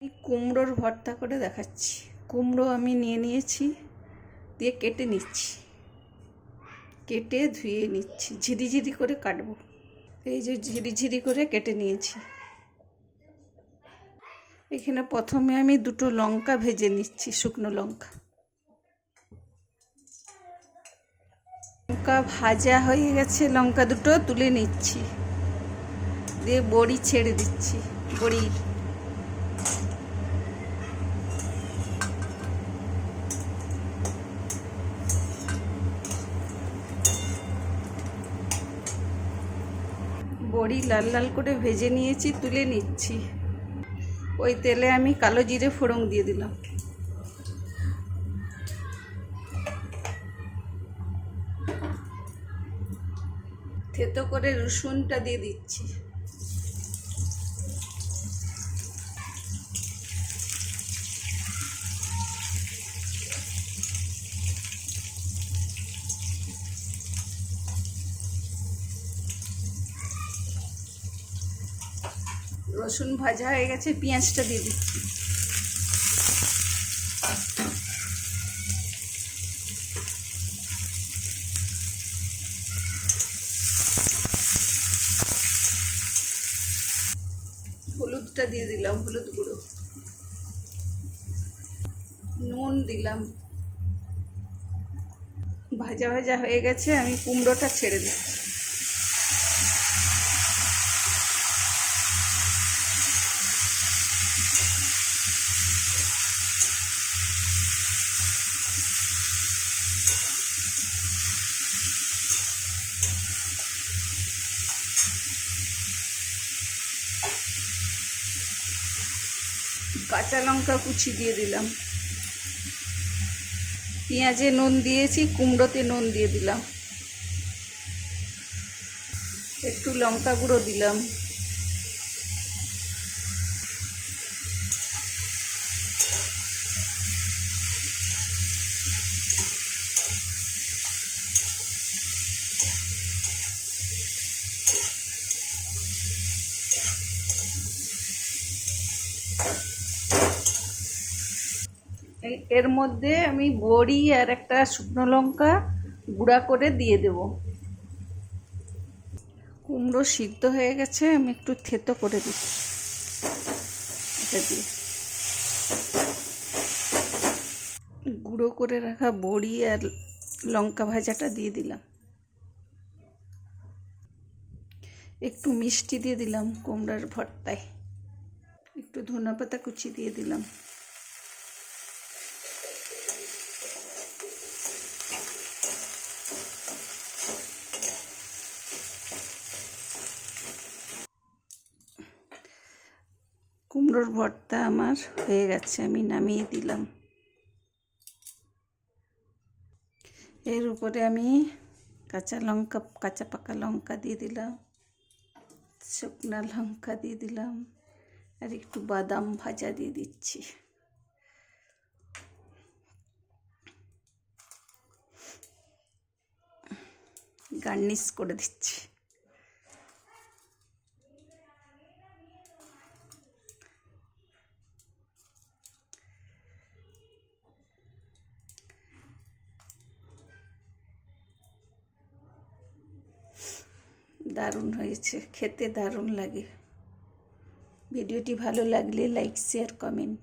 এই কুমড়োর ভর্তা করে দেখাচ্ছি। কুমড়ো আমি নিয়ে নিয়েছি, দিয়ে কেটে নিচ্ছি, কেটে ধুয়ে নিচ্ছি, ঝিরিঝিরি করে কাটবো। এই যে ঝিরিঝিরি করে কেটে নিয়েছি। এখানে প্রথমে আমি দুটো লঙ্কা ভেজে নিচ্ছি, শুকনো লঙ্কা। লঙ্কা ভাজা হয়ে গেছে, লঙ্কা দুটো তুলে নিচ্ছি, দিয়ে বড়ি ছেড়ে দিচ্ছি। বড়ি লাল লাল করে ভেজে নিয়েছি, তুলে নিচ্ছি। ওই তেলে আমি কালো জিরে ফোড়ন দিয়ে দিলাম। থেতো করে রসুনটা দিয়ে দিচ্ছি। রসুন ভাজা হয়ে গেছে, পেঁয়াজটা দিয়ে দিচ্ছি। হলুদটা দিয়ে দিলাম, হলুদ গুঁড়ো, নুন দিলাম। ভাজা ভাজা হয়ে গেছে, আমি কুমড়োটা ছেড়ে দিচ্ছি। কাঁচা লঙ্কা কুচি দিয়ে দিলাম। পেঁয়াজে নুন দিয়েছি, কুমড়োতে নুন দিয়ে দিলাম। একটু লঙ্কা গুঁড়ো দিলাম। এর মধ্যে আমি বড়ি আর একটা শুকনো লঙ্কা গুঁড়া করে দিয়ে দেব। কুমড়ো সিদ্ধ হয়ে গেছে, আমি একটু থেতো করে দিচ্ছি। এটা দিয়ে গুঁড়ো করে রাখা বড়ি আর লঙ্কা ভাজাটা দিয়ে দিলাম। একটু মিষ্টি দিয়ে দিলাম কুমড়োর ভর্তায়। একটু ধনেপাতা কুচি দিয়ে দিলাম। কুমড়োর ভর্তা আমার হয়ে গেছে, আমি নামিয়ে দিলাম। এর উপরে আমি কাঁচা পাকা লঙ্কা দিয়ে দিলাম, শুকনো লঙ্কা দিয়ে দিলাম, আর একটু বাদাম ভাজা দিয়ে দিচ্ছি। গার্নিশ করে দিচ্ছি। দারুণ হয়েছে, খেতে দারুণ লাগে। ভিডিওটি ভালো লাগলে লাইক, শেয়ার, কমেন্ট।